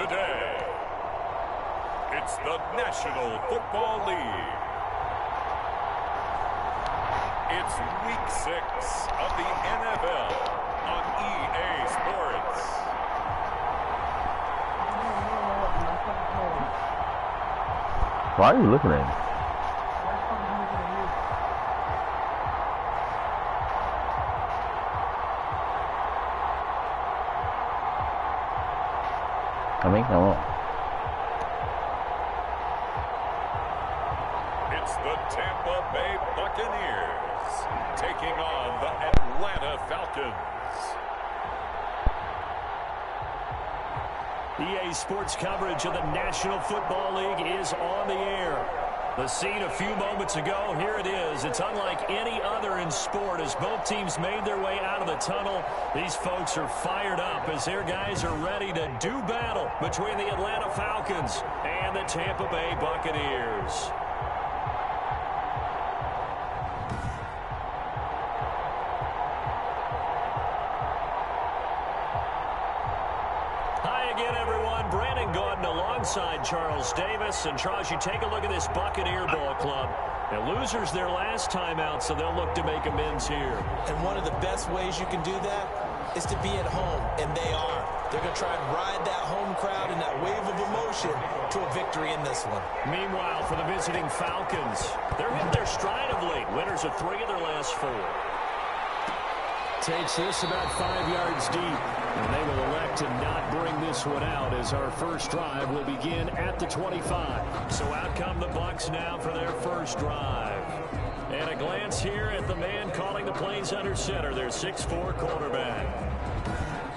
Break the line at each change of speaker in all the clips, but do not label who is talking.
today. It's the National Football League. It's Week 6 of the NFL on EA Sports.
Why are you looking at me? I won't.
It's the Tampa Bay Buccaneers taking on the Atlanta Falcons.
EA Sports coverage of the National Football League is on the air. The scene a few moments ago, here it is. It's unlike any other in sport as both teams made their way out of the tunnel. These folks are fired up as their guys are ready to do battle between the Atlanta Falcons and the Tampa Bay Buccaneers. Alongside Charles Davis. And Charles, you take a look at this Buccaneer ball club. And losers their last time out, so they'll look to make amends here.
And one of the best ways you can do that is to be at home, and they are. They're going to try and ride that home crowd and that wave of emotion to a victory in this one.
Meanwhile, for the visiting Falcons, they're hitting their stride of late. Winners of 3 of their last 4. Takes this about 5 yards deep, and they will elect to not bring this one out as our first drive will begin at the 25. So out come the Bucs now for their first drive. And a glance here at the man calling the plays under center, their 6'4" quarterback.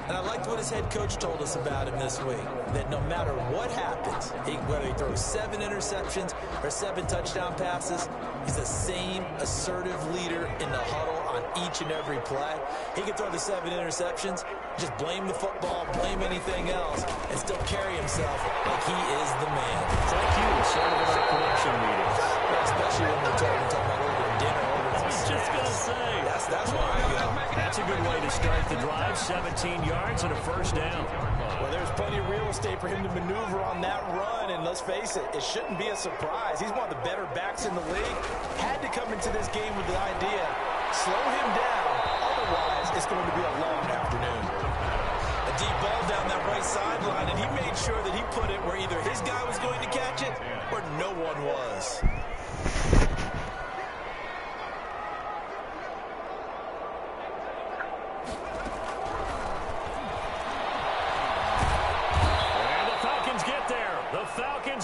And I liked what his head coach told us about him this week, that no matter what happens, whether he throws 7 interceptions or 7 touchdown passes, he's the same assertive leader in the huddle on each and every play. He can throw the 7 interceptions, just blame the football, blame anything else, and still carry himself like he is the man.
Thank you. Sort of about connection meetings.
Yeah, especially when we're talking about ordering dinner.
I was just going to say.
That's where I go.
That's a good way to start the drive. 17 yards and a first down.
Well, there's plenty of real estate for him to maneuver on that run, and let's face it, it shouldn't be a surprise. He's one of the better backs in the league. Had to come into this game with the idea, slow him down, otherwise it's going to be a long afternoon. A deep ball down that right sideline, and he made sure that he put it where either his guy was going to catch it or no one was.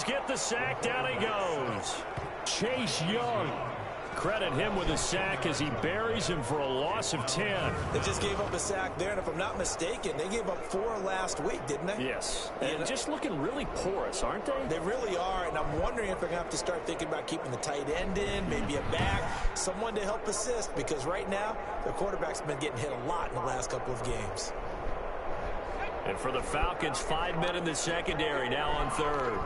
Get the sack, down he goes. Chase Young. Credit him with a sack as he buries him for a loss of 10.
They just gave up a sack there, and if I'm not mistaken, they gave up 4 last week, didn't they?
Yes. And just looking really porous, aren't they?
They really are, and I'm wondering if they're going to have to start thinking about keeping the tight end in, maybe a back, someone to help assist, because right now, their quarterback's been getting hit a lot in the last couple of games.
And for the Falcons, 5 men in the secondary, now on third.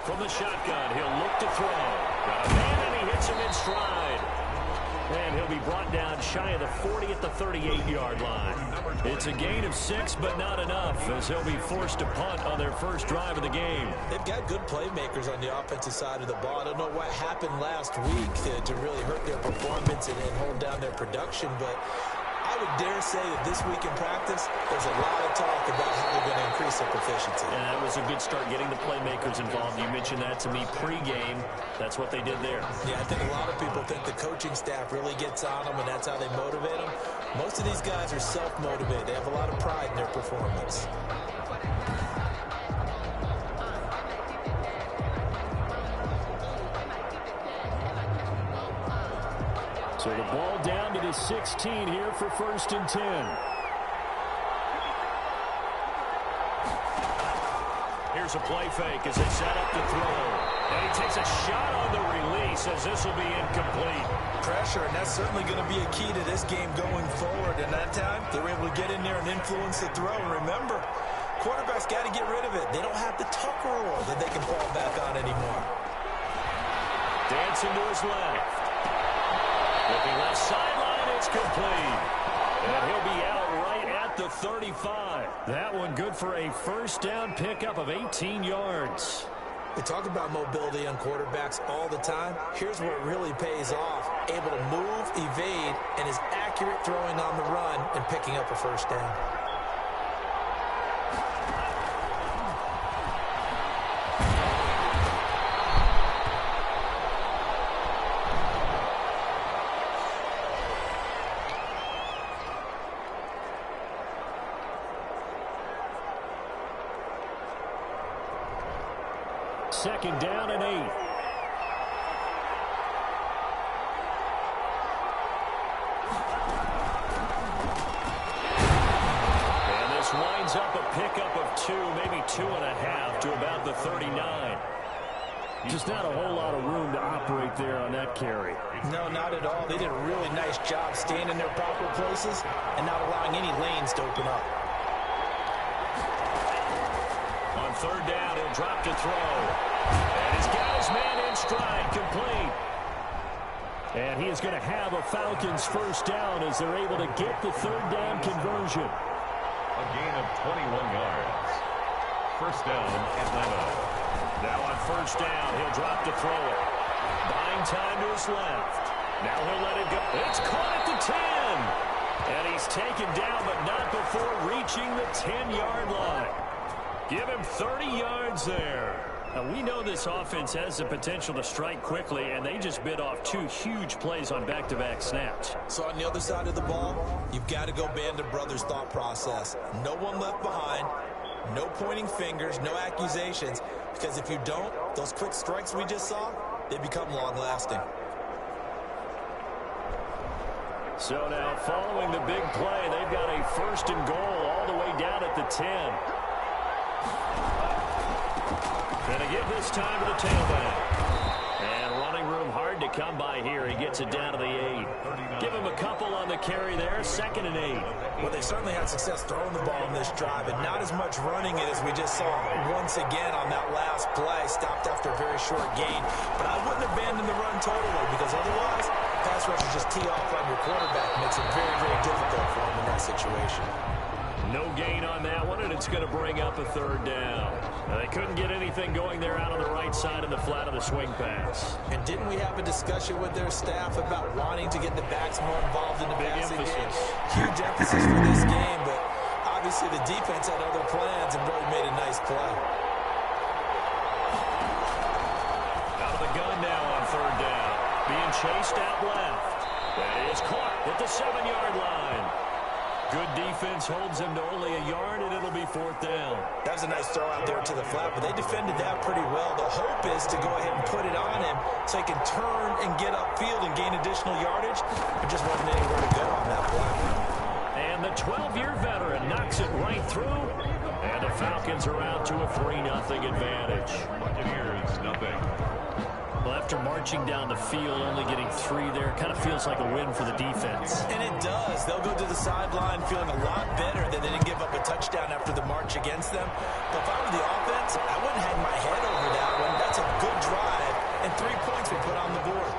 From the shotgun, he'll look to throw. Got a man, and he hits him in stride. And he'll be brought down shy of the 40 at the 38-yard line. It's a gain of 6, but not enough, as he'll be forced to punt on their first drive of the game.
They've got good playmakers on the offensive side of the ball. I don't know what happened last week to really hurt their performance and hold down their production, but I would dare say that this week in practice, there's a lot of talk about how they're going to increase their proficiency.
And that was a good start getting the playmakers involved. You mentioned that to me pregame. That's what they did there.
Yeah, I think a lot of people think the coaching staff really gets on them, and that's how they motivate them. Most of these guys are self-motivated. They have a lot of pride in their performance.
So the ball down to the 16 here for 1st and 10. Here's a play fake as they set up to throw. And he takes a shot on the release as this will be incomplete.
Pressure, and that's certainly going to be a key to this game going forward. And that time, they were able to get in there and influence the throw. And remember, quarterbacks got to get rid of it. They don't have the tuck rule that they can fall back on anymore.
Dancing to his left. Looking left sideline, it's complete. And he'll be out right at the 35. That one good for a first down pickup of 18 yards.
We talk about mobility on quarterbacks all the time. Here's where it really pays off. Able to move, evade, and is accurate throwing on the run and picking up a first down.
Second down and 8. And this winds up a pickup of 2, maybe 2.5 to about the 39. Just not a whole lot of room to operate there on that carry.
No, not at all. They did a really nice job staying in their proper places and not allowing any lanes to open up.
On third down, he'll drop to throw. And he's got his man in stride, complete. And he is going to have a Falcons first down as they're able to get the third down conversion.
A gain of 21 yards. First down, Atlanta.
Now on first down, he'll drop to throw it. Buying time to his left. Now he'll let it go. It's caught at the 10. And he's taken down, but not before reaching the 10-yard line. Give him 30 yards there. Now, we know this offense has the potential to strike quickly, and they just bit off 2 huge plays on back-to-back snaps.
So on the other side of the ball, you've got to go band of brothers thought process. No one left behind, no pointing fingers, no accusations, because if you don't, those quick strikes we just saw, they become long-lasting.
So now, following the big play, they've got a first and goal all the way down at the 10. Gonna give this time to the tailback. And running room hard to come by here. He gets it down to the 8. Give him a couple on the carry there. Second and 8.
Well, they certainly had success throwing the ball in this drive, and not as much running it as we just saw once again on that last play. Stopped after a very short gain. But I wouldn't abandon the run totally, because otherwise, pass rushers just tee off on your quarterback. Makes it very, very difficult for him in that situation.
No gain on that one, and it's going to bring up a third down. They couldn't get anything going there out on the right side of the flat of the swing pass.
And didn't we have a discussion with their staff about wanting to get the backs more involved in the passing game? Huge emphasis for this game, but obviously the defense had other plans and really made a nice play.
Out of the gun now on third down. Being chased out left. That is caught at the 7-yard line. Good defense holds him to only a yard, and it'll be fourth down.
That was a nice throw out there to the flat, but they defended that pretty well. The hope is to go ahead and put it on him so he can turn and get upfield and gain additional yardage. There just wasn't anywhere to go on that play.
And the 12-year veteran knocks it right through, and the Falcons are out to a 3-0 advantage.
Buccaneers, nothing.
Well, after marching down the field, only getting 3 there, kind of feels like a win for the defense.
And it does. They'll go to the sideline feeling a lot better that they didn't give up a touchdown after the march against them. But if I were the offense, I wouldn't have my head over that one. That's a good drive, and 3 points were put on the board.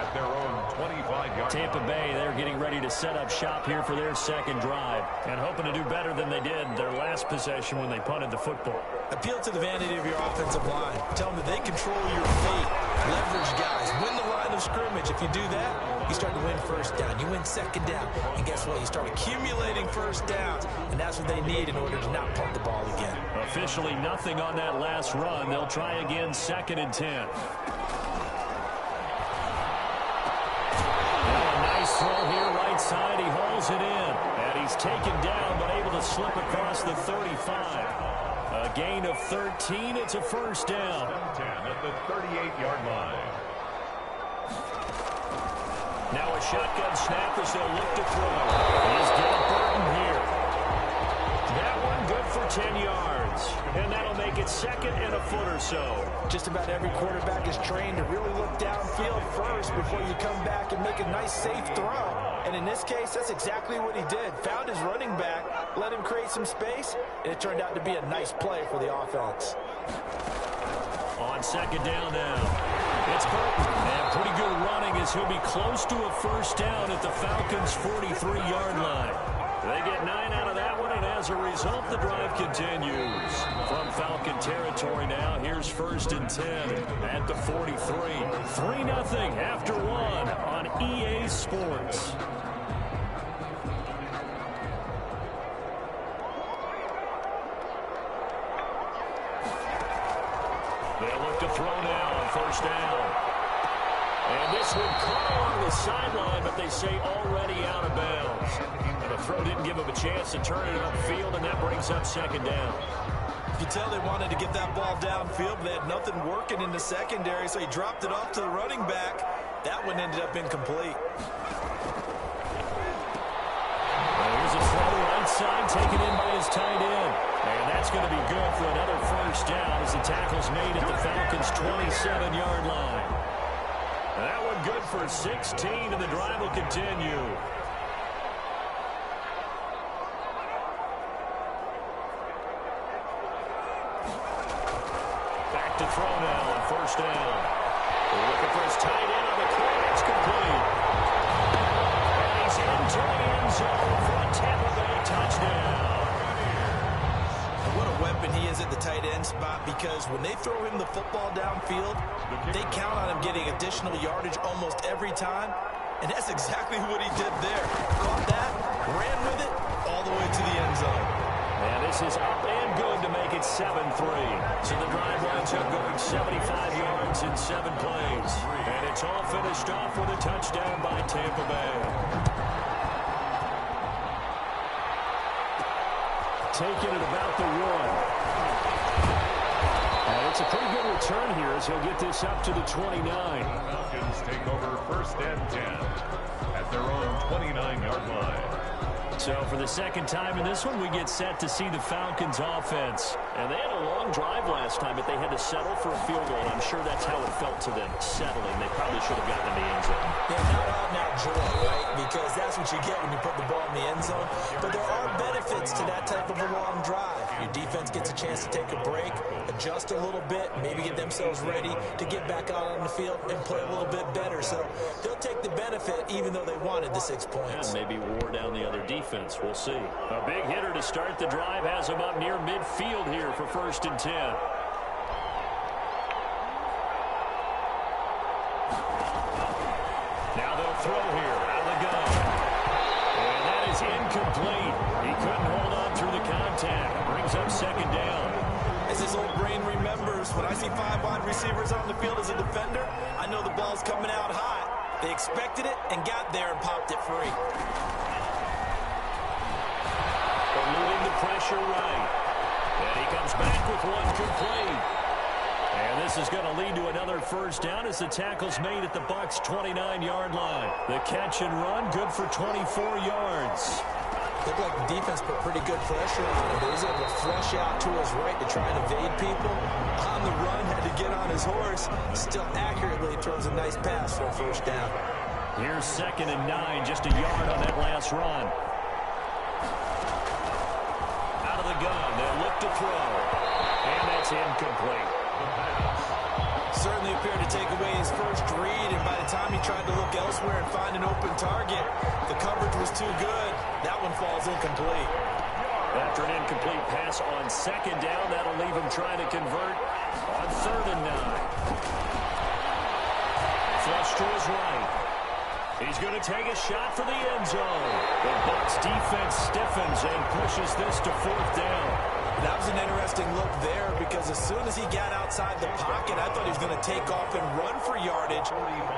At their own 25-yard
Tampa Bay, they're getting ready to set up shop here for their second drive and hoping to do better than they did their last possession when they punted the football.
Appeal to the vanity of your offensive line. Tell them that they control your fate. Leverage guys. Win the line of scrimmage. If you do that, you start to win first down. You win second down. And guess what? You start accumulating first downs. And that's what they need in order to not punt the ball again.
Officially nothing on that last run. They'll try again, 2nd and 10. Throw here, right side, he hauls it in. And he's taken down, but able to slip across the 35. A gain of 13, it's a first down.
10 at the 38-yard line.
Now a shotgun snap as they'll look to throw. He's getting Burton here. That one good for 10 yards. And that'll make it 2nd and a foot or so.
Just about every quarterback is trained to really look downfield first before you come back and make a nice, safe throw. And in this case, that's exactly what he did. Found his running back, let him create some space, and it turned out to be a nice play for the offense.
On 2nd down now. It's Burton. And pretty good running as he'll be close to a first down at the Falcons' 43-yard line. They get 9 out of that one, and as a result, the drive continues. From Falcon territory now, here's 1st and 10 at the 43. 3-0 after 1 on EA Sports. They'll look to throw now on 1st down. And this one caught along the sideline, but they say already out of bounds. And the throw didn't give him a chance to turn it upfield, and that brings up 2nd down.
You can tell they wanted to get that ball downfield, but they had nothing working in the secondary, so he dropped it off to the running back. That one ended up incomplete.
Well, here's a throw right side, taken in by his tight end. And that's going to be good for another first down as the tackle's made at the Falcons' 27-yard line. That one good for 16, and the drive will continue. Back to throw now on 1st down. They're looking for his tight end on the corner. It's complete. And he's into the end zone for a Tampa Bay touchdown.
What a weapon he is at the tight end spot, because when they throw him the football downfield, they count on him getting additional yardage almost every time. And that's exactly what he did there. Caught that, ran with it, all the way to the end zone.
And this is up and good to make it 7-3. So the drive winds up going 75 yards in 7 plays. And it's all finished off with a touchdown by Tampa Bay. Taking it about the 1. And it's a pretty good return here as he'll get this up to the 29.
Falcons take over 1st and 10 at their own 29-yard line.
So for the second time in this one, we get set to see the Falcons offense. And they had a long drive last time, but they had to settle for a field goal. And I'm sure that's how it felt to them, settling. They probably should have gotten in the end zone.
Yeah, not out-and-out joy, right? Because that's what you get when you put the ball in the end zone. But there are benefits to that type of a long drive. Your defense gets a chance to take a break, adjust a little bit, maybe get themselves ready to get back out on the field and play a little bit better. So they'll take the benefit even though they wanted the 6 points.
And maybe wore down the other defense. We'll see. A big hitter to start the drive has him up near midfield here for 1st and 10. Now they'll throw here out of the gun. And that is incomplete. He couldn't hold on through the contact. Brings up 2nd down.
As his old brain remembers, when I see 5 wide receivers on the field as a defender, I know the ball's coming out hot. They expected it and got there and popped it free.
Eluding the pressure right. And he comes back with one complete. And this is going to lead to another first down as the tackle's made at the Bucs' 29-yard line. The catch and run, good for 24 yards.
Looked like the defense put pretty good pressure on him, but he was able to flush out to his right to try and evade people. On the run, had to get on his horse. Still accurately throws a nice pass for a first down.
Here's 2nd and 9, just a yard on that last run. Out of the gun, they'll look to throw. And that's incomplete.
Certainly appeared to take away his first read, and by the time he tried to look elsewhere and find an open target, the coverage was too good. That one falls incomplete.
After an incomplete pass on 2nd down, that'll leave him trying to convert on 3rd and 9. Flush to his right. He's going to take a shot for the end zone. The Bucs defense stiffens and pushes this to 4th down.
That was an interesting look there, because as soon as he got outside the pocket, I thought he was going to take off and run for yardage.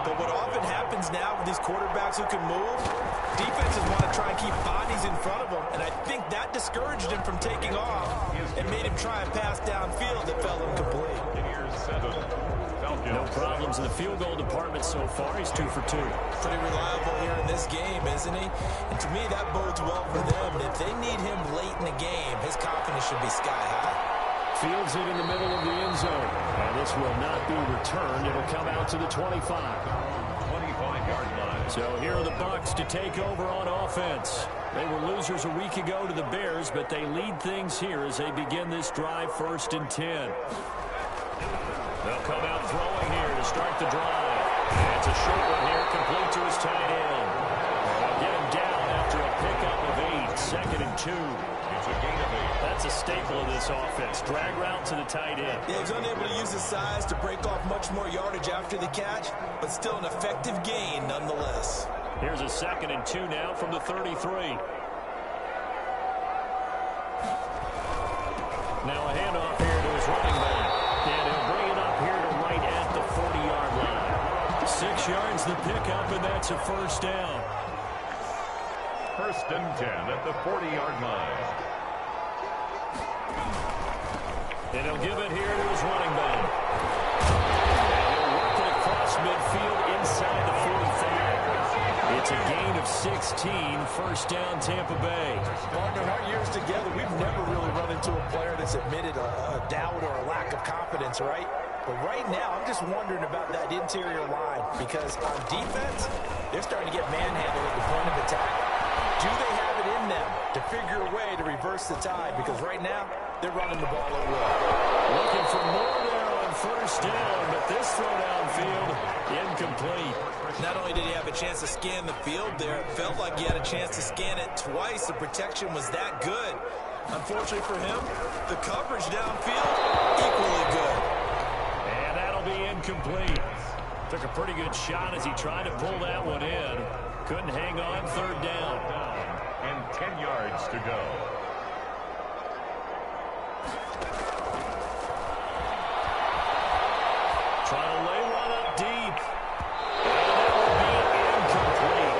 But what often happens now with these quarterbacks who can move, defenses want to try and keep bodies in front of them. And I think that discouraged him from taking off and made him try a pass downfield that fell incomplete.
No problems in the field goal department so far. He's 2 for 2.
Pretty reliable here in this game, isn't he? And to me, that bodes well for them. And if they need him late in the game, his confidence should be sky high.
Fields it in the middle of the end zone. And this will not be returned. It'll come out to the 25.
25-yard line.
So here are the Bucs to take over on offense. They were losers a week ago to the Bears, but they lead things here as they begin this drive 1st and 10. They'll come out throwing here to start the drive. And It's a short one here, complete to his tight end. They'll get him down after a pickup of 8, 2nd and 2.
It's a gain of 8.
That's a staple of this offense. Drag route to the tight end.
Yeah, he's unable to use his size to break off much more yardage after the catch, but still an effective gain nonetheless.
Here's a 2nd and 2 now from the 33. Now a handoff here to his running back. And he'll bring it up here to right at the 40-yard line. 6 yards the pickup, and that's a first down.
1st and 10 at the 40-yard line.
And he'll give it here to his running back. And he'll work it across midfield inside the 45. It's a gain of 16, first down Tampa Bay.
Partner, in our years together, we've never really run into a player that's admitted a doubt or a lack of confidence, right? But right now, I'm just wondering about that interior line because on defense, they're starting to get manhandled at the point of attack. Do they have it in them to figure a way to reverse the tide? Because right now, they're running the ball at will.
Looking for more there on first down, but this throw downfield, incomplete.
Not only did he have a chance to scan the field there, it felt like he had a chance to scan it twice. The protection was that good. Unfortunately for him, the coverage downfield, equally good.
And that'll be incomplete. Took a pretty good shot as he tried to pull that one in. Couldn't hang on, 3rd down.
And 10 yards to go.
Trying to lay one up deep. And that will be incomplete.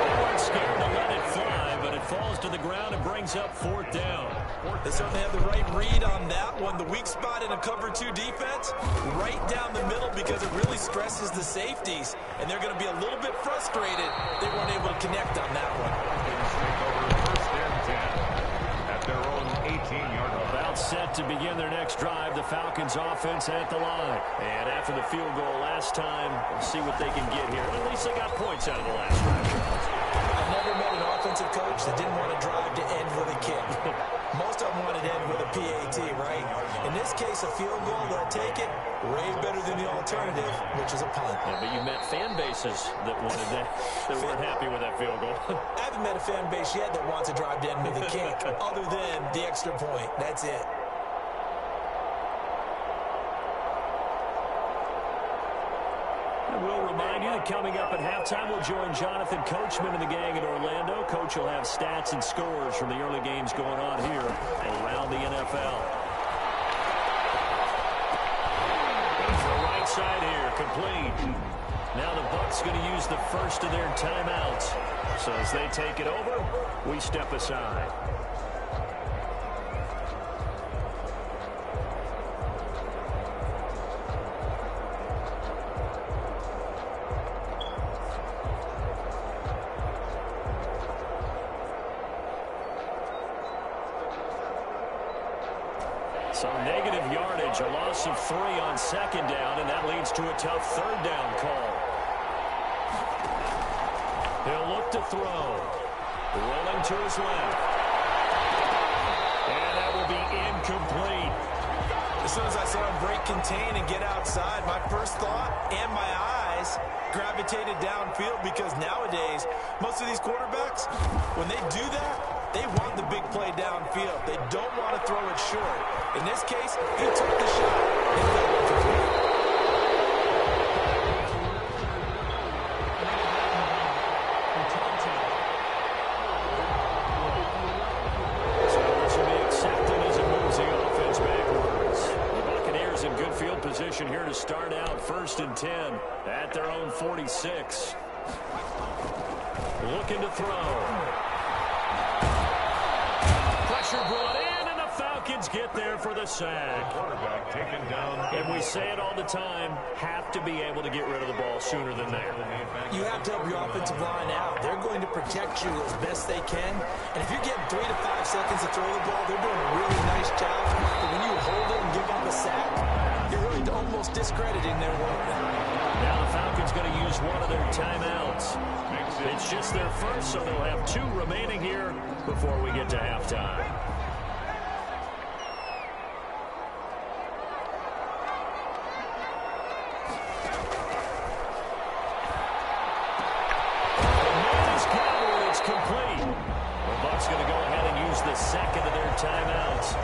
They weren't scared to let it fly, but it falls to the ground and brings up 4th down.
They certainly have the right read on that one. The weak spot in a cover 2 defense, right down the middle because it really stresses the safeties. And they're going to be a little bit frustrated they weren't able to connect on that one.
First and 10 at their own 18-yard line.
About set to begin their next drive, the Falcons offense at the line. And after the field goal last time, we'll see what they can get here. At least they got points out of the last drive.
I've never met an offensive coach that didn't want to drive to end with a kick. Most of them wanted to end with a PAT, right? In this case, a field goal, they'll take it way better than the alternative, which is a punt.
Yeah, but you've met fan bases that wanted that weren't happy with that field goal.
I haven't met a fan base yet that wants to drive to end with a kick, other than the extra point. That's it.
I will remind you that coming up at halftime, we'll join Jonathan Coachman and the gang in Orlando. Coach will have stats and scores from the early games going on here around the NFL. Going for the right side here, complete. Now the Bucs going to use the first of their timeouts. So as they take it over, we step aside. So negative yardage, a loss of 3 on 2nd down, and that leads to a tough 3rd down call. He'll look to throw. Rolling to his left. And that will be incomplete.
As soon as I saw him break contain and get outside, my first thought and my eyes gravitated downfield because nowadays, most of these quarterbacks, when they do that, they want the big play downfield. They don't want to throw it short. In this case, he took the shot and got it complete.
So this will be accepted as it moves the offense backwards. The Buccaneers in good field position here to start out 1st and 10 at their own 46. Looking to throw. Pressure brought in, and the Falcons get there for the sack.
Quarterback taken down.
And we say it all the time, have to be able to get rid of the ball sooner than that.
You have to help your offensive line out. They're going to protect you as best they can. And if you're getting 3 to 5 seconds to throw the ball, they're doing a really nice job. But when you hold it and give up a sack, you're really almost discrediting their work.
Now the Falcons going to use one of their timeouts. It's just their first, so they'll have 2 remaining here before we get to halftime. the second of their timeouts,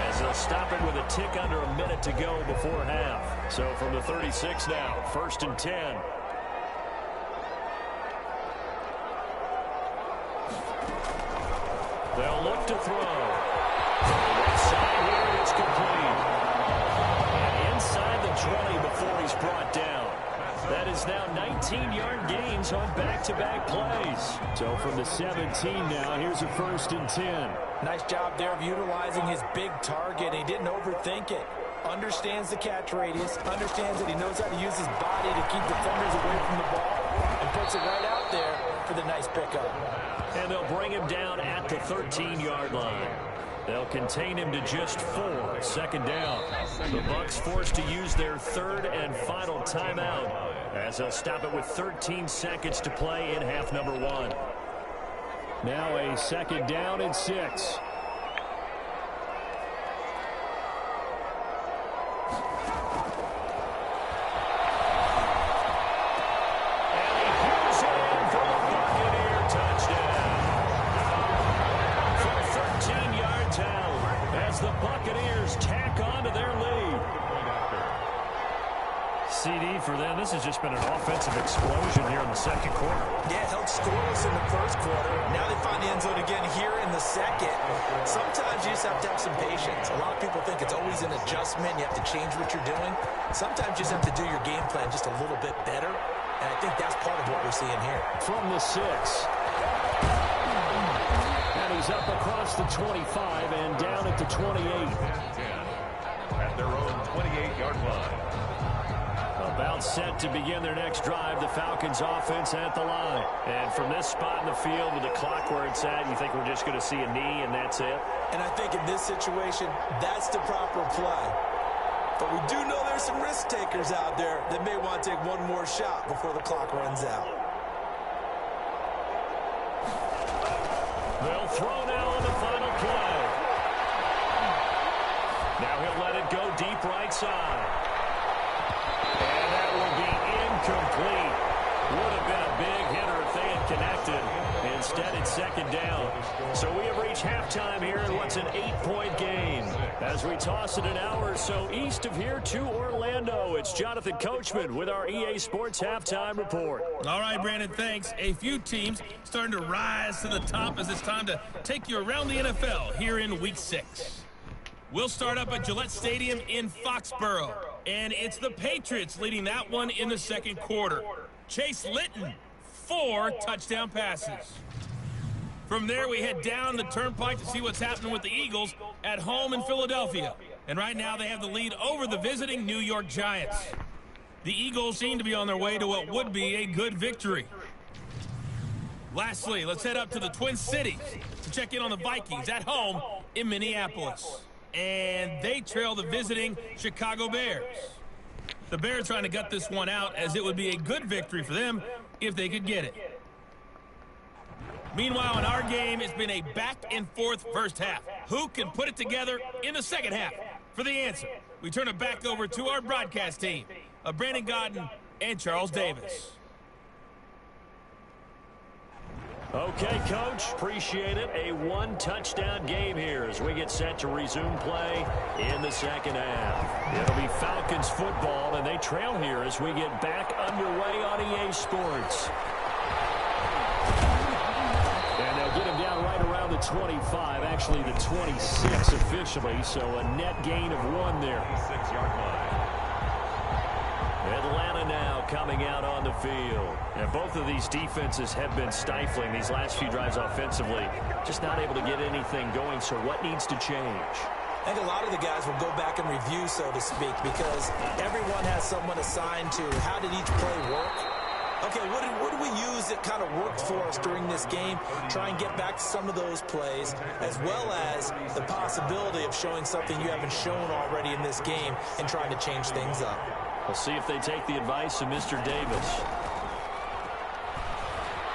as they'll stop it with a tick under a minute to go before half. So from the 36 now, 1st and 10. They'll look to throw. Right side here, it's complete. And inside the 20 before he's brought down. That is now 19-yard gains on back-to-back plays. So from the 17 now, here's a 1st and 10.
Nice job there of utilizing his big target. He didn't overthink it. Understands the catch radius. Understands that he knows how to use his body to keep defenders away from the ball. And puts it right out there for the nice pickup.
And they'll bring him down at the 13-yard line. They'll contain him to just 4. 2nd down. The Bucs forced to use their 3rd and final timeout, as they'll stop it with 13 seconds to play in half number 1. Now a 2nd down and 6. The Buccaneers tack on to their lead. CD for them. This has just been an offensive explosion here in the 2nd quarter.
Yeah, held scoreless in the 1st quarter. Now they find the end zone again here in the 2nd. Sometimes you just have to have some patience. A lot of people think it's always an adjustment. You have to change what you're doing. Sometimes you just have to do your game plan just a little bit better. And I think that's part of what we're seeing here.
From the 6. He's up across the 25 and down at the 28.
At their own 28-yard line.
About set to begin their next drive, the Falcons offense at the line. And from this spot in the field with the clock where it's at, you think we're just going to see a knee and that's it?
And I think in this situation, that's the proper play. But we do know there's some risk takers out there that may want to take one more shot before the clock runs out.
They'll throw now on the final play. Now he'll let it go deep right side. And that will be incomplete. Would have been a big hitter if they had connected. Instead, it's 2nd down. So we have reached halftime here in what's an 8-point game. As we toss it an hour or so east of here to Orlando, it's Jonathan Coachman with our EA Sports Halftime Report.
All right, Brandon, thanks. A few teams starting to rise to the top as it's time to take you around the NFL here in Week 6. We'll start up at Gillette Stadium in Foxborough, and it's the Patriots leading that one in the 2nd quarter. Chase Litton, 4 touchdown passes. From there, we head down the turnpike to see what's happening with the Eagles at home in Philadelphia. And right now, they have the lead over the visiting New York Giants. The Eagles seem to be on their way to what would be a good victory. Lastly, let's head up to the Twin Cities to check in on the Vikings at home in Minneapolis. And they trail the visiting Chicago Bears. The Bears trying to gut this one out, as it would be a good victory for them if they could get it. Meanwhile, in our game, it's been a back-and-forth first half. Who can put it together in the 2nd half? For the answer, we turn it back over to our broadcast team of Brandon Godden and Charles Davis.
Okay, Coach, appreciate it. A 1-touchdown game here as we get set to resume play in the 2nd half. It'll be Falcons football, and they trail here as we get back underway on EA Sports. And they'll get him down right around the 25, actually the 26 officially, so a net gain of 1 there.
6-yard line.
Atlanta now coming out on the field. And both of these defenses have been stifling these last few drives offensively. Just not able to get anything going, so what needs to change?
I think a lot of the guys will go back and review, so to speak, because everyone has someone assigned to how did each play work. Okay, what did we use that kind of worked for us during this game? Try and get back to some of those plays, as well as the possibility of showing something you haven't shown already in this game and trying to change things up.
We'll see if they take the advice of Mr. Davis.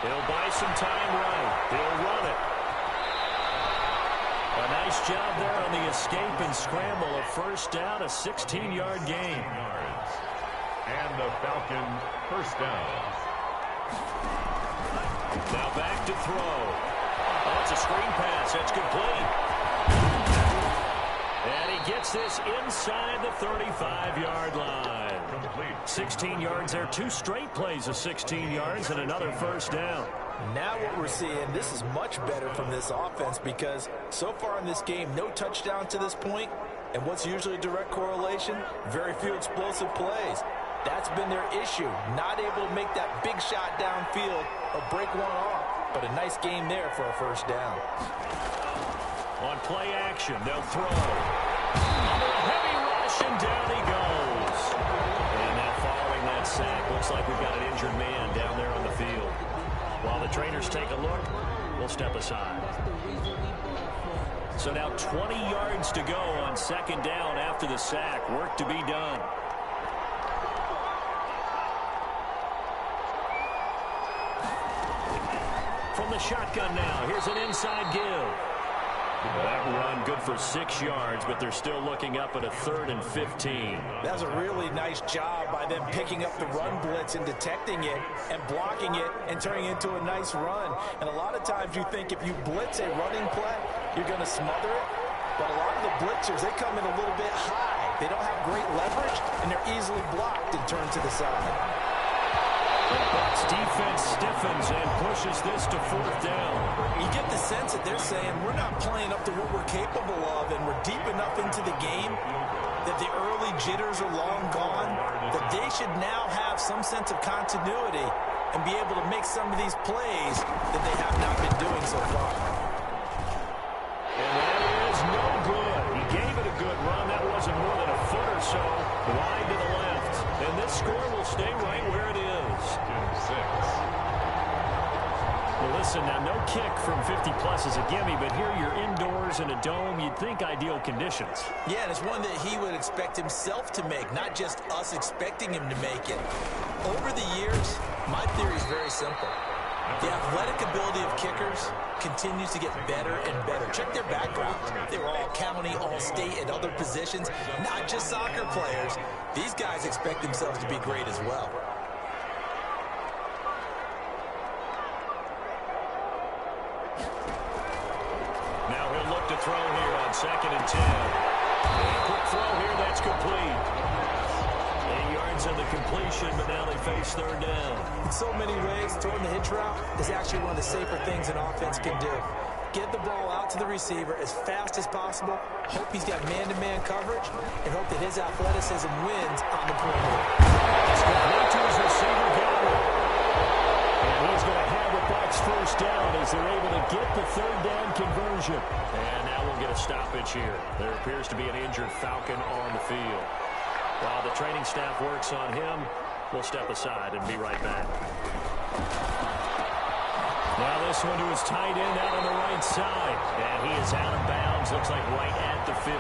He'll buy some time right. He'll run it. A nice job there on the escape and scramble. A first down, a 16-yard gain.
And the Falcon first down.
Now back to throw. That's a screen pass. That's complete. And he gets this inside the 35-yard line. Complete. 16 yards there. 2 straight plays of 16 yards and another first down.
Now what we're seeing, this is much better from this offense because so far in this game, no touchdown to this point. And what's usually a direct correlation? Very few explosive plays. That's been their issue. Not able to make that big shot downfield or break one off. But a nice game there for a first down.
On play action, they'll throw. Under a heavy rush, and down he goes. And now following that sack, looks like we've got an injured man down there on the field. While the trainers take a look, we'll step aside. So now 20 yards to go on second down after the sack. Work to be done. From the shotgun now, here's an inside give. That run good for 6 yards, but they're still looking up at a 3rd and 15.
That's a really nice job by them picking up the run blitz and detecting it and blocking it and turning it into a nice run. And a lot of times you think if you blitz a running play, you're going to smother it. But a lot of the blitzers, they come in a little bit high. They don't have great leverage, and they're easily blocked and turned to the side.
The Bucs defense stiffens and pushes this to 4th down.
You get the sense that they're saying we're not playing up to what we're capable of, and we're deep enough into the game that the early jitters are long gone, that they should now have some sense of continuity and be able to make some of these plays that they have not been doing so far.
And that is no good. He gave it a good run. That wasn't more than a foot or so wide to the left. And this score will stay right where it is. 6. Well, listen, now no kick from 50-plus is a gimme, but here you're indoors in a dome. You'd think ideal conditions.
Yeah, and it's one that he would expect himself to make, not just us expecting him to make it. Over the years, my theory is very simple. The athletic ability of kickers continues to get better and better. Check their background. They were all county, all state, and other positions, not just soccer players. These guys expect themselves to be great as well.
Now he'll look to throw here on 2nd and 10. A quick throw here, that's complete. 8 yards on the completion, but now they face 3rd down.
In so many ways, throwing the hitch route is actually one of the safer things an offense can do. Get the ball out to the receiver as fast as possible, hope he's got man-to-man coverage, and hope that his athleticism wins on the perimeter.
It's complete to his receiver, Gallup. And he's going to have the Bucs first down as they're able to get the 3rd down conversion. And now we'll get a stoppage here. There appears to be an injured Falcon on the field. While the training staff works on him, we'll step aside and be right back. Now this one to his tight end out on the right side. And he is out of bounds. Looks like right at the 15.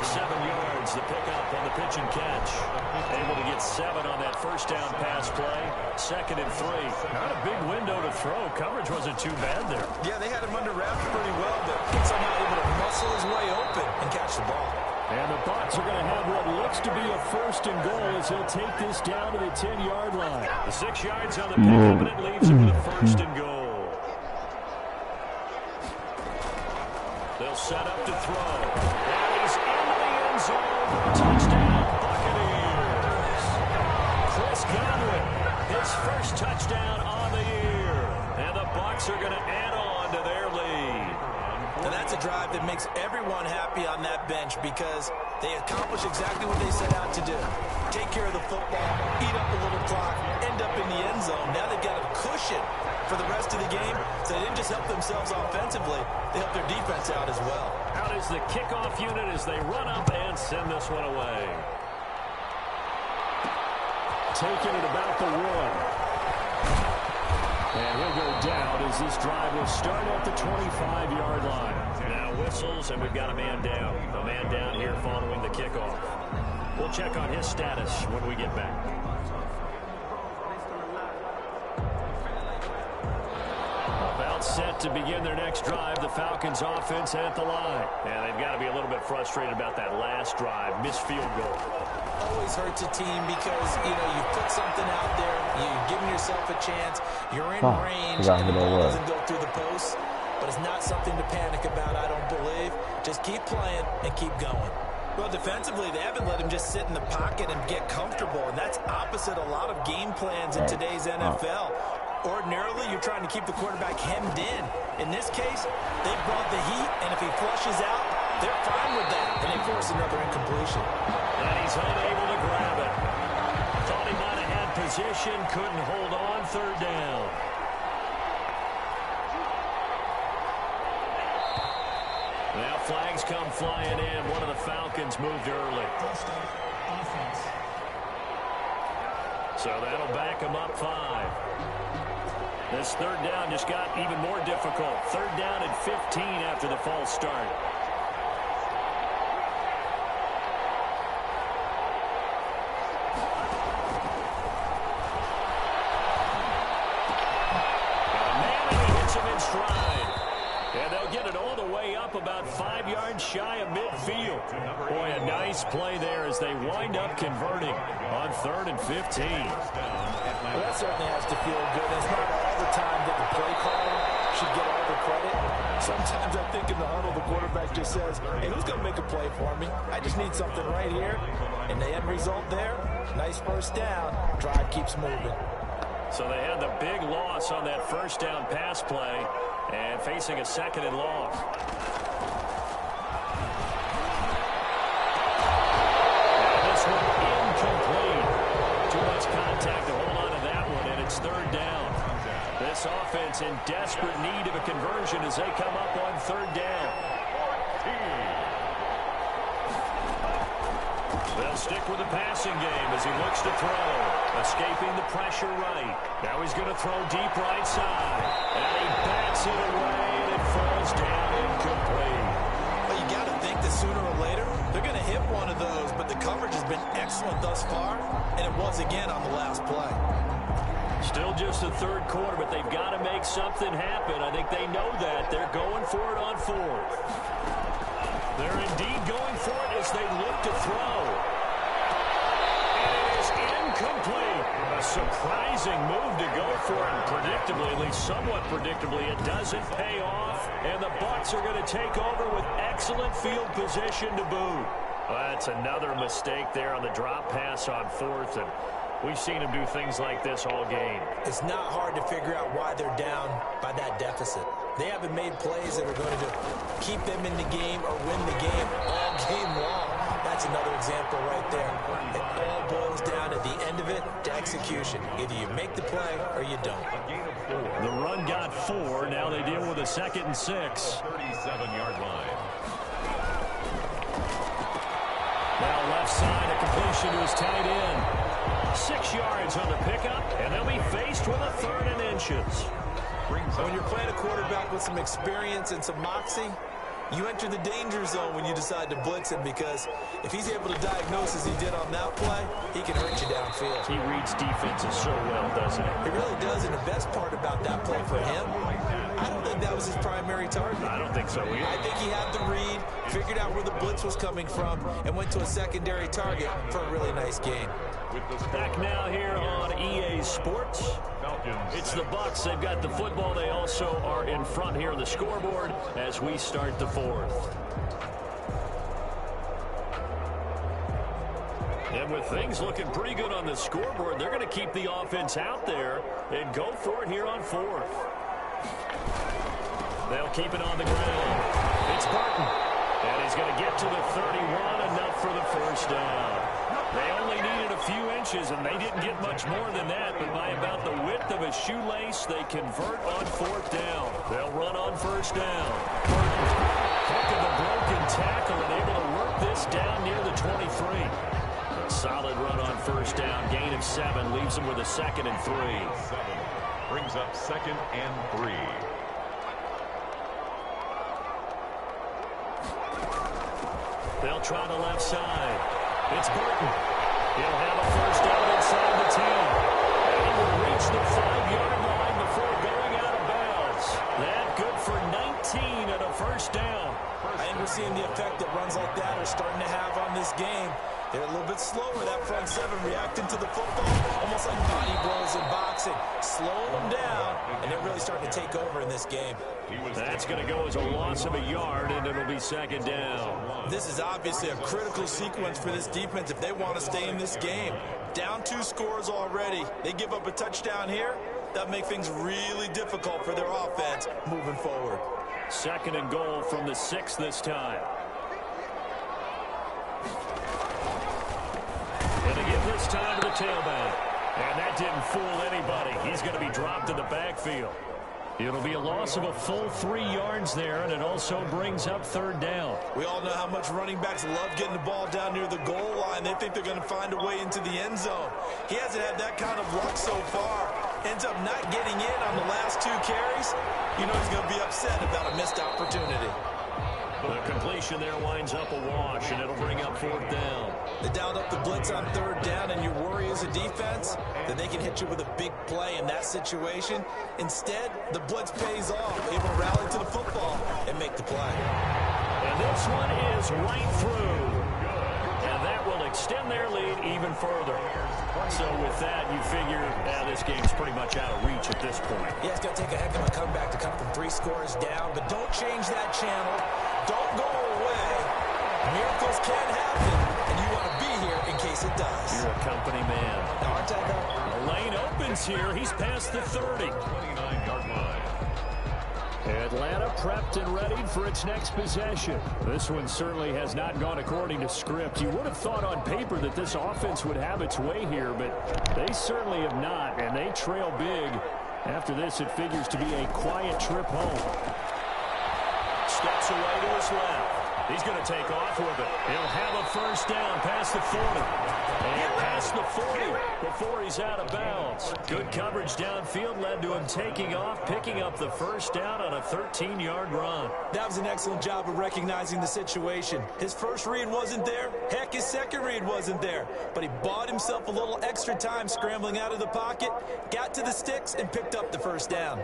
7 yards, the pickup on the pitch and catch. Able to get 7 on that first down pass play. 2nd and 3. Not a big window to throw. Coverage wasn't too bad there.
Yeah, they had him under wraps pretty well, but somehow able to muscle his way open and catch the ball.
And the Bucs are going to have what looks to be a 1st and goal as he'll take this down to the 10-yard line. The 6 yards on the pickup, and it leaves him with a 1st and goal. They'll set up to throw. And he's into the end zone. Touchdown, Buccaneers. Chris Godwin, his first touchdown on the year. And the Bucs are going to add on to their lead.
And that's a drive that makes everyone happy on that bench because they accomplish exactly what they set out to do. Take care of the football, eat up a little clock, end up in the end zone. Now they've got a cushion for the rest of the game, so they didn't just help themselves offensively, they helped their defense out as well.
Out is the kickoff unit as they run up and send this one away. Taking it about the 1. And he'll go down as this drive will start at the 25-yard line. Now whistles, and we've got a man down. A man down here following the kickoff. We'll check on his status when we get back. About set to begin their next drive. The Falcons offense at the line. And they've got to be a little bit frustrated about that last drive. Missed field goal.
Always hurts a team because, you know, you put something out there, you're giving yourself a chance, you're in range, and the ball doesn't go through the post. but it's not something to panic about, I don't believe. Just keep playing and keep going. Well, defensively, they haven't let him just sit in the pocket and get comfortable, and that's opposite a lot of game plans in today's NFL. Ordinarily, you're trying to keep the quarterback hemmed in. In this case, they've brought the heat, and if he flushes out, they're fine with that, and they force another incompletion.
And he's unable to grab it. Thought he might have had position, couldn't hold on, third down. Now flags come flying in. One of the Falcons moved early. So that'll back him up 5. This third down just got even more difficult. Third down and 15 after the false start. And they'll get it all the way up about 5 yards shy of midfield. Boy, a nice play there as they wind up converting on 3rd and 15.
Well, that certainly has to feel good. It's not all the time that the play caller should get all the credit. Sometimes I think in the huddle the quarterback just says, hey, who's going to make a play for me? I just need something right here. And the end result there, nice first down. Drive keeps moving.
So they had the big loss on that first down pass play and facing a 2nd and long. And this one incomplete. Too much contact to hold on to that one, and it's 3rd down. This offense in desperate need of a conversion as they come up on 3rd down. They'll stick with the passing game as he looks to throw. Escaping the pressure right. Now he's going to throw deep right side. And he bats it away, and it falls down incomplete.
Well, you got to think that sooner or later, they're going to hit one of those, but the coverage has been excellent thus far, and it was again on the last play.
Still just the 3rd quarter, but they've got to make something happen. I think they know that. They're going for it on 4th. They're indeed going for it as they look to throw. And it is incomplete. A surprising move to go for it. And predictably, at least somewhat predictably, it doesn't pay off. And the Bucs are going to take over with excellent field position to boot. Well, that's another mistake there on the drop pass on 4th. And we've seen him do things like this all game.
It's not hard to figure out why they're down by that deficit. They haven't made plays that are going to keep them in the game or win the game all game long. That's another example right there. It all boils down at the end of it to execution. Either you make the play or you don't.
The run got 4. Now they deal with a 2nd and 6.
37-yard line.
Now left side, a completion to his tight end. 6 yards on the pickup, and they'll be faced with a 3rd and inches.
When you're playing a quarterback with some experience and some moxie, you enter the danger zone when you decide to blitz him, because if he's able to diagnose as he did on that play, he can hurt you downfield.
He reads defenses so well, doesn't he?
He really does, and the best part about that play for him, I don't think that was his primary target.
I don't think so either.
I think he had the read, figured out where the blitz was coming from, and went to a secondary target for a really nice gain.
Back now here on EA Sports. It's the Bucs. They've got the football. They also are in front here on the scoreboard as we start the 4th. And with things looking pretty good on the scoreboard, they're going to keep the offense out there and go for it here on 4th. They'll keep it on the ground. It's Burton. And he's going to get to the 31, enough for the first down. They only needed a few inches, and they didn't get much more than that, but by about the width of a shoelace, they convert on 4th down. They'll run on 1st down. Burton, hook of the broken tackle, and able to work this down near the 23. A solid run on 1st down, gain of 7, leaves them with a 2nd and 3.
7 brings up 2nd and 3.
They'll try the left side. It's Burton. He'll have a first down inside the 10. And he will reach the 5-yard line before going out of bounds. That good for 19 and a first down.
I think we're seeing the effect that runs like that are starting to have on this game. They're a little bit slower, that front 7, reacting to the football, almost like body blows in boxing. slowing them down, and they're really starting to take over in this game.
That's going to go as a loss of a yard, and it'll be second down.
This is obviously a critical sequence for this defense if they want to stay in this game. Down 2 scores already. They give up a touchdown here. That'll make things really difficult for their offense moving forward.
Second and goal from the 6 this time. And they give this time to the tailback. And that didn't fool anybody. He's going to be dropped in the backfield. It'll be a loss of a full 3 yards there, and it also brings up third down.
We all know how much running backs love getting the ball down near the goal line. They think they're going to find a way into the end zone. He hasn't had that kind of luck so far. Ends up not getting in on the last 2 carries. You know he's going to be upset about a missed opportunity.
The completion there winds up a wash, and it'll bring up fourth down.
They dialed up the blitz on third down, and your worry as a defense that they can hit you with a big play in that situation. Instead, the blitz pays off, able to rally to the football and make the play.
And this one is right through. And that will extend their lead even further. So with that, you figure this game's pretty much out of reach at this point.
Yeah, it's going to take a heck of a comeback to come from 3 scores down, but don't change that channel. Don't go away. Miracles can happen, and you want to be here in case it does.
You're a company man.
Now, aren't I, though?
The lane opens here. He's past the 30.
29-yard line.
Atlanta prepped and ready for its next possession. This one certainly has not gone according to script. You would have thought on paper that this offense would have its way here, but they certainly have not, and they trail big. After this, it figures to be a quiet trip home. Steps away to his left. He's going to take off with it. He'll have a first down past the 40. And past the 40 before he's out of bounds. Good coverage downfield led to him taking off, picking up the first down on a 13-yard run.
That was an excellent job of recognizing the situation. His first read wasn't there. Heck, his second read wasn't there. But he bought himself a little extra time scrambling out of the pocket, got to the sticks, and picked up the first down.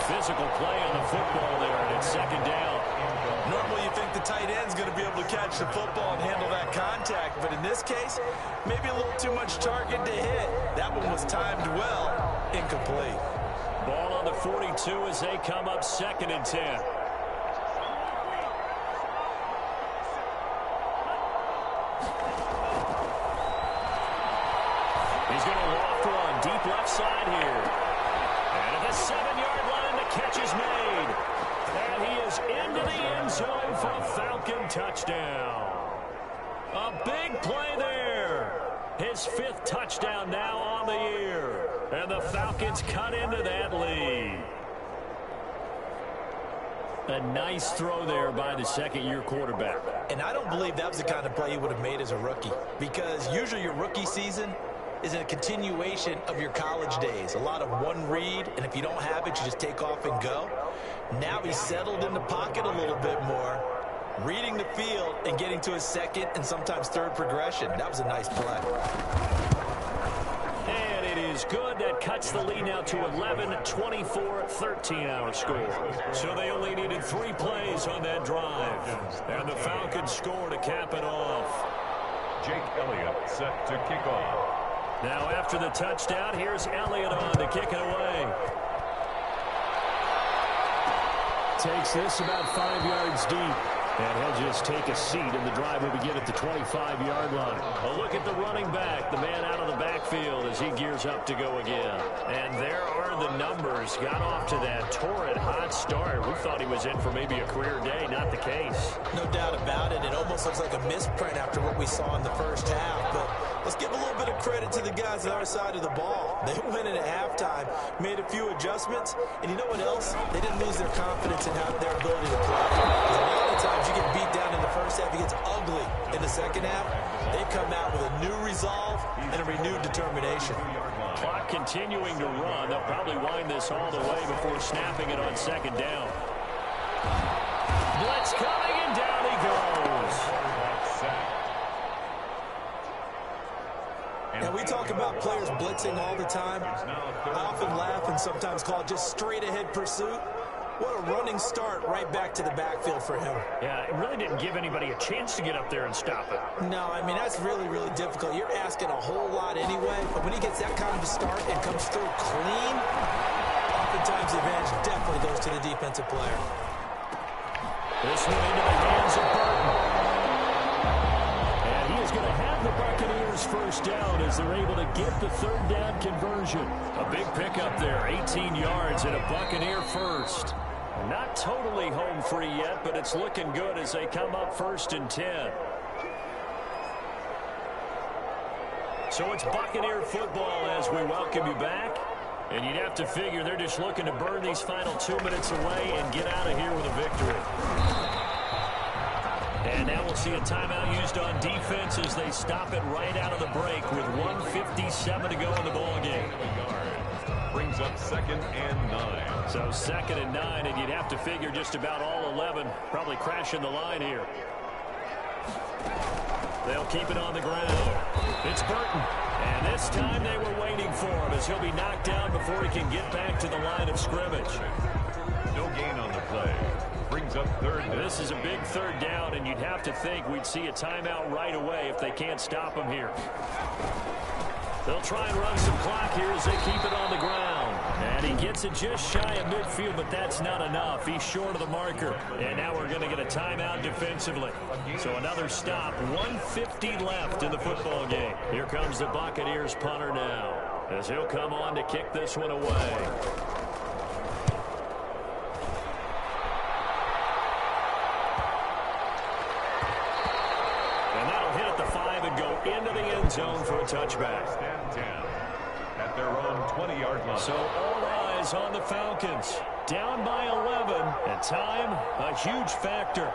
Physical play on the football there, and it's second down.
Normally you think the tight end's going to be able to catch the football and handle that contact, but in this case, maybe a little too much target to hit. That one was timed well, incomplete.
Ball on the 42 as they come up second and 10. He's going to loft one deep left side here. And at the 7-yard line, the catch is made. And he is into the end zone for a Falcon touchdown. A big play there. His 5th touchdown now on the year. And the Falcons cut into that lead. A nice throw there by the second-year quarterback.
And I don't believe that was the kind of play he would have made as a rookie. Because usually your rookie season is a continuation of your college days. A lot of one read, and if you don't have it, you just take off and go. Now he's settled in the pocket a little bit more, reading the field and getting to his second and sometimes third progression. That was a nice play.
And it is good. That cuts the lead now to 11, 24, 13 our score. So they only needed 3 plays on that drive. And the Falcons score to cap it off.
Jake Elliott set to kick off.
Now after the touchdown, here's Elliott on to kick it away. Takes this about 5 yards deep. And he'll just take a seat, and the drive will begin at the 25-yard line. A look at the running back, the man out of the backfield as he gears up to go again. And there are the numbers. Got off to that torrid hot start. We thought he was in for maybe a career day. Not the case.
No doubt about it. It almost looks like a misprint after what we saw in the first half. But let's give a little bit of credit to the guys on our side of the ball. They went in at halftime, made a few adjustments, and you know what else? They didn't lose their confidence in their ability to play. Because a lot of times you get beat down in the first half, it gets ugly in the second half. They've come out with a new resolve and a renewed determination.
Clock continuing to run. They'll probably wind this all the way before snapping it on second down. Blitz coming, and down he goes.
And we talk about players blitzing all the time. I often laugh and sometimes call it just straight-ahead pursuit. What a running start right back to the backfield for him.
Yeah, it really didn't give anybody a chance to get up there and stop it.
No, I mean, that's really, really difficult. You're asking a whole lot anyway, but when he gets that kind of a start and comes through clean, oftentimes the advantage definitely goes to the defensive player.
This one into the hands of Burton. And he is going to have the Buccaneers first down as they're able to get the third down conversion. A big pickup there, 18 yards and a Buccaneer first. Not totally home free yet, but it's looking good as they come up 1st and 10. So it's Buccaneer football as we welcome you back. And you'd have to figure they're just looking to burn these final 2 minutes away and get out of here with a victory. And now we'll see a timeout used on defense as they stop it right out of the break with 1:57 to go in the ball game.
Brings up 2nd and 9.
So 2nd and 9, and you'd have to figure just about all 11 probably crashing the line here. They'll keep it on the ground. It's Burton. And this time they were waiting for him as he'll be knocked down before he can get back to the line of scrimmage.
No gain on the play. Brings up 3rd down.
This is a big 3rd down, and you'd have to think we'd see a timeout right away if they can't stop him here. They'll try and run some clock here as they keep it on the ground. And he gets it just shy of midfield, but that's not enough. He's short of the marker. And now we're going to get a timeout defensively. So another stop. 1:50 left in the football game. Here comes the Buccaneers punter now as he'll come on to kick this one away. And that'll hit at the 5 and go into the end zone for a touchback.
Stand 10 at their own 20-yard line.
So all eyes on the Falcons. Down by 11. And time, a huge factor.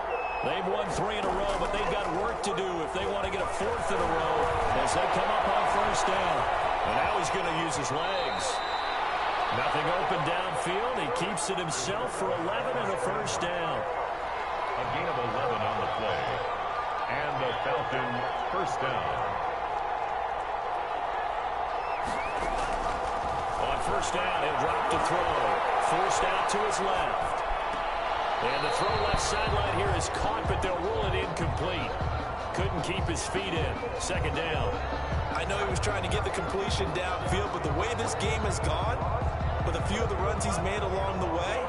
They've won 3 in a row, but they've got work to do if they want to get a 4th in a row as they come up on 1st down. And now he's going to use his legs. Nothing open downfield. He keeps it himself for 11 and a 1st down.
A gain of 11 on the play. And the Falcon 1st down.
On 1st down, he'll drop to throw. Forced out to his left. And the throw left sideline here is caught, but they'll rule it incomplete. Couldn't keep his feet in. 2nd down.
I know he was trying to get the completion downfield, but the way this game has gone, with a few of the runs he's made along the way,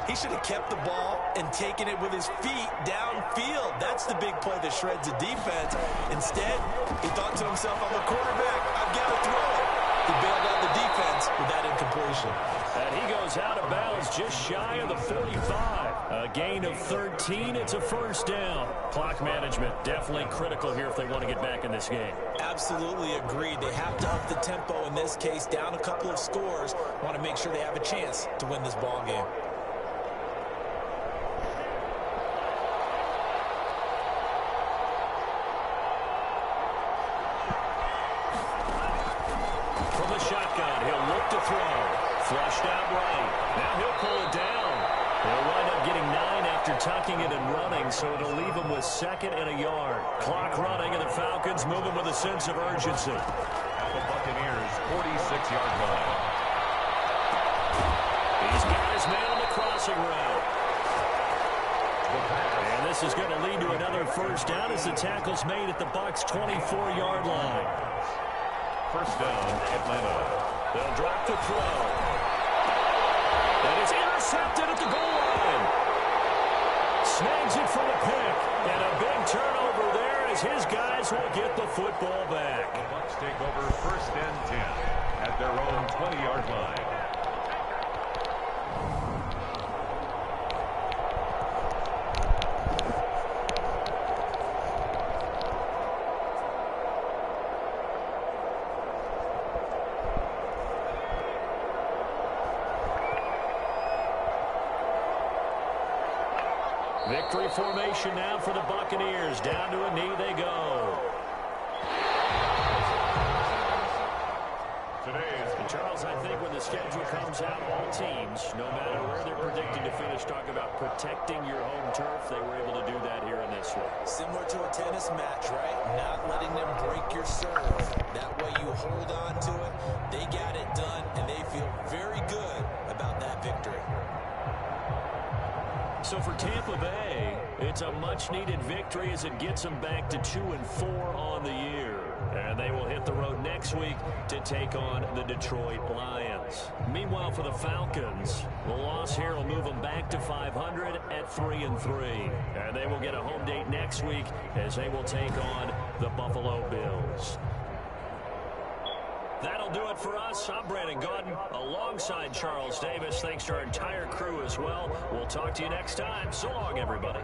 he should have kept the ball and taken it with his feet downfield. That's the big play that shreds the defense. Instead, he thought to himself, I'm a quarterback, I've got to throw it. He bailed out the defense with that incompletion.
And he goes out of bounds just shy of the 45. A gain of 13. It's a 1st down. Clock management definitely critical here if they want to get back in this game.
Absolutely agreed. They have to up the tempo in this case, down a couple of scores. Want to make sure they have a chance to win this ball game.
From the shotgun, he'll look to throw. Flushed out right. Now he'll pull it down. He'll wind up getting 9 after tucking it and running, so it'll leave him with 2nd and a yard. Clock running, and the Falcons moving with a sense of urgency.
At the Buccaneers' 46-yard line.
He's got his man on the crossing route. And this is going to lead to another 1st down as the tackle's made at the Bucs' 24-yard line.
1st down, Atlanta.
They'll drop the throw. And it's intercepted at the goal line. Snags it for the pick. And a big turnover there as his guys will get the football back.
The Bucs take over 1st and 10 at their own 20-yard line.
Victory formation now for the Buccaneers. Down to a knee they go.
Today's
Charles, I think when the schedule comes out, all teams, no matter where they're predicted to finish, talk about protecting your home turf. They were able to do that here in this one.
Similar to a tennis match, right? Not letting them break your serve. That way you hold on to it. They got it done, and they feel very good about that victory.
So for Tampa Bay, it's a much-needed victory as it gets them back to 2-4 on the year. And they will hit the road next week to take on the Detroit Lions. Meanwhile, for the Falcons, the loss here will move them back to 500 at 3-3. And they will get a home date next week as they will take on the Buffalo Bills. That'll do it for us. I'm Brandon Gaudin alongside Charles Davis. Thanks to our entire crew as well. We'll talk to you next time. So long, everybody.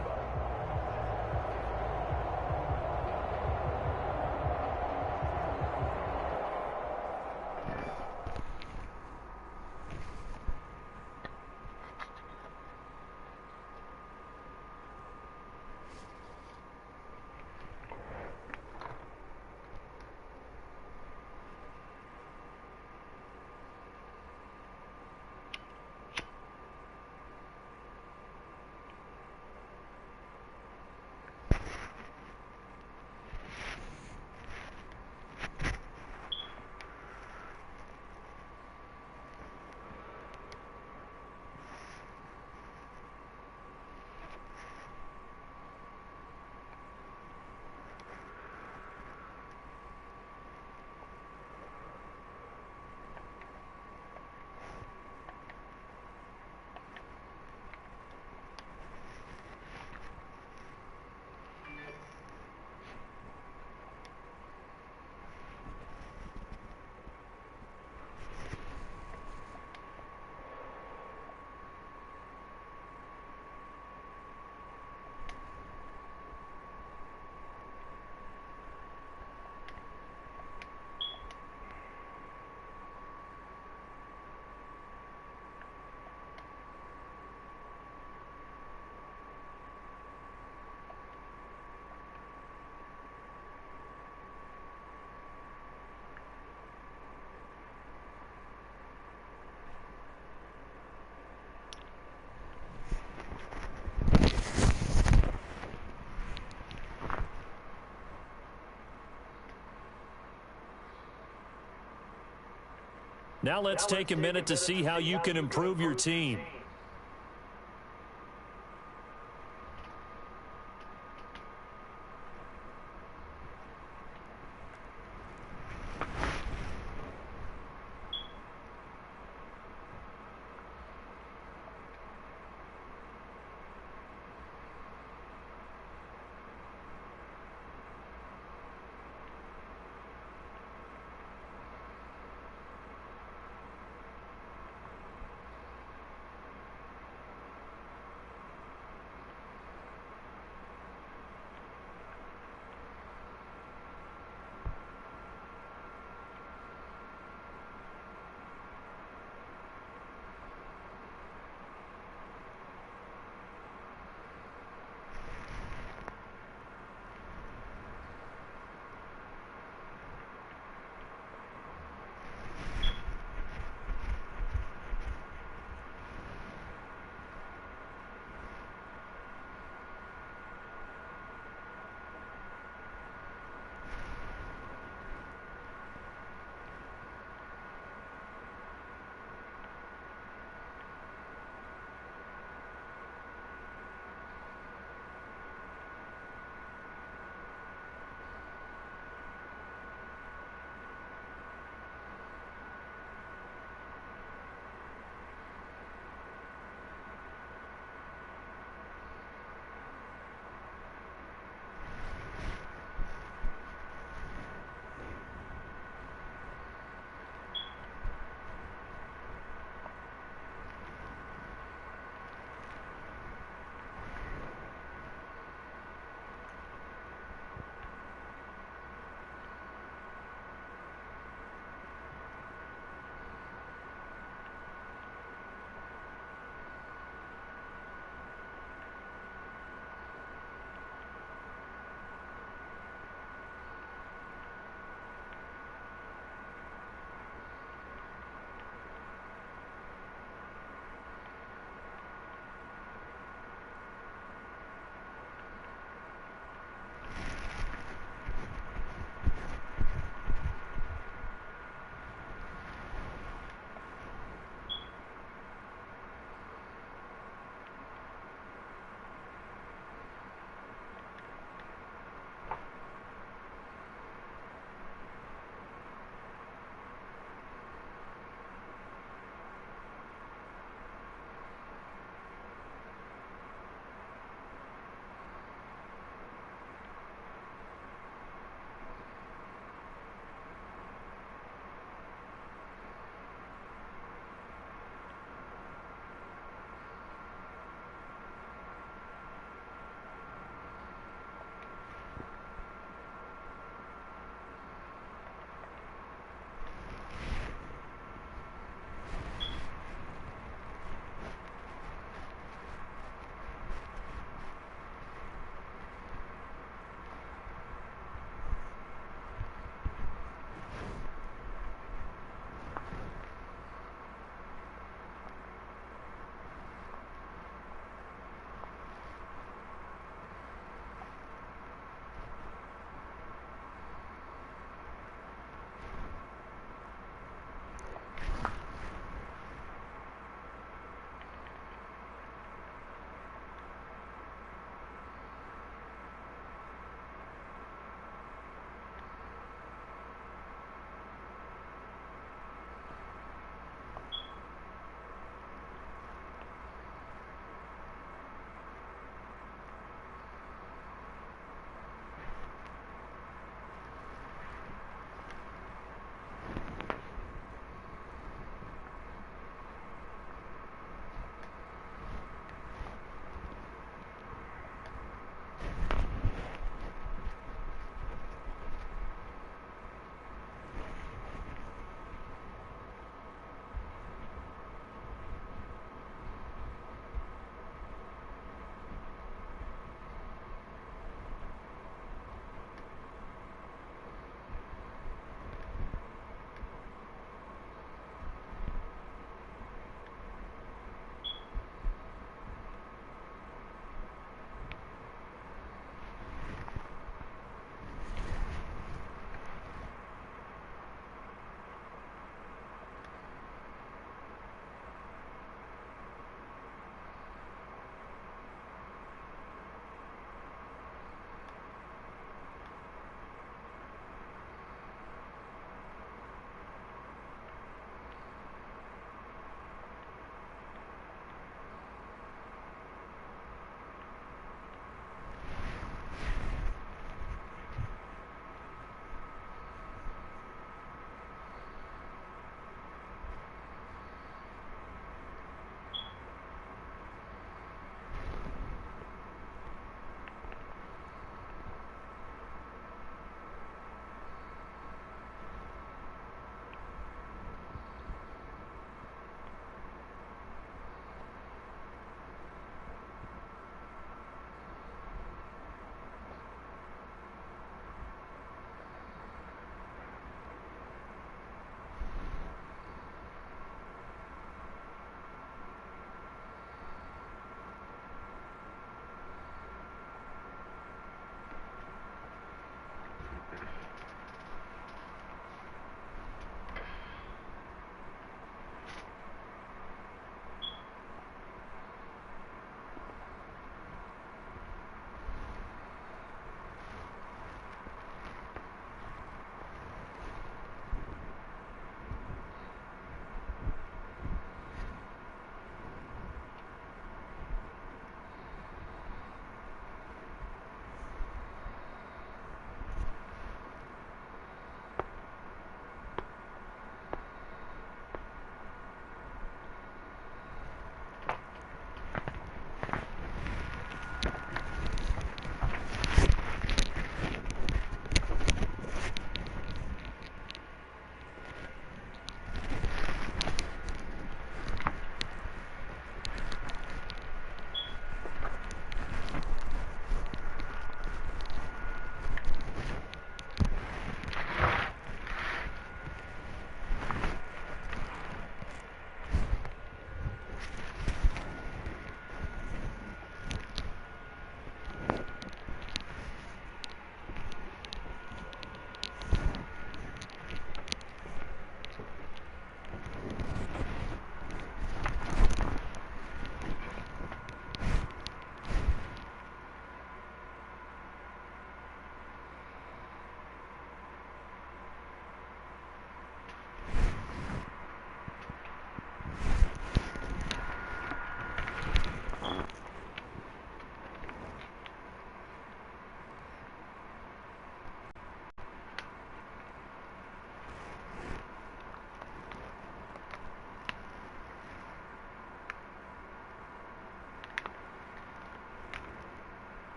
Now let's take a minute to see how you can improve your team.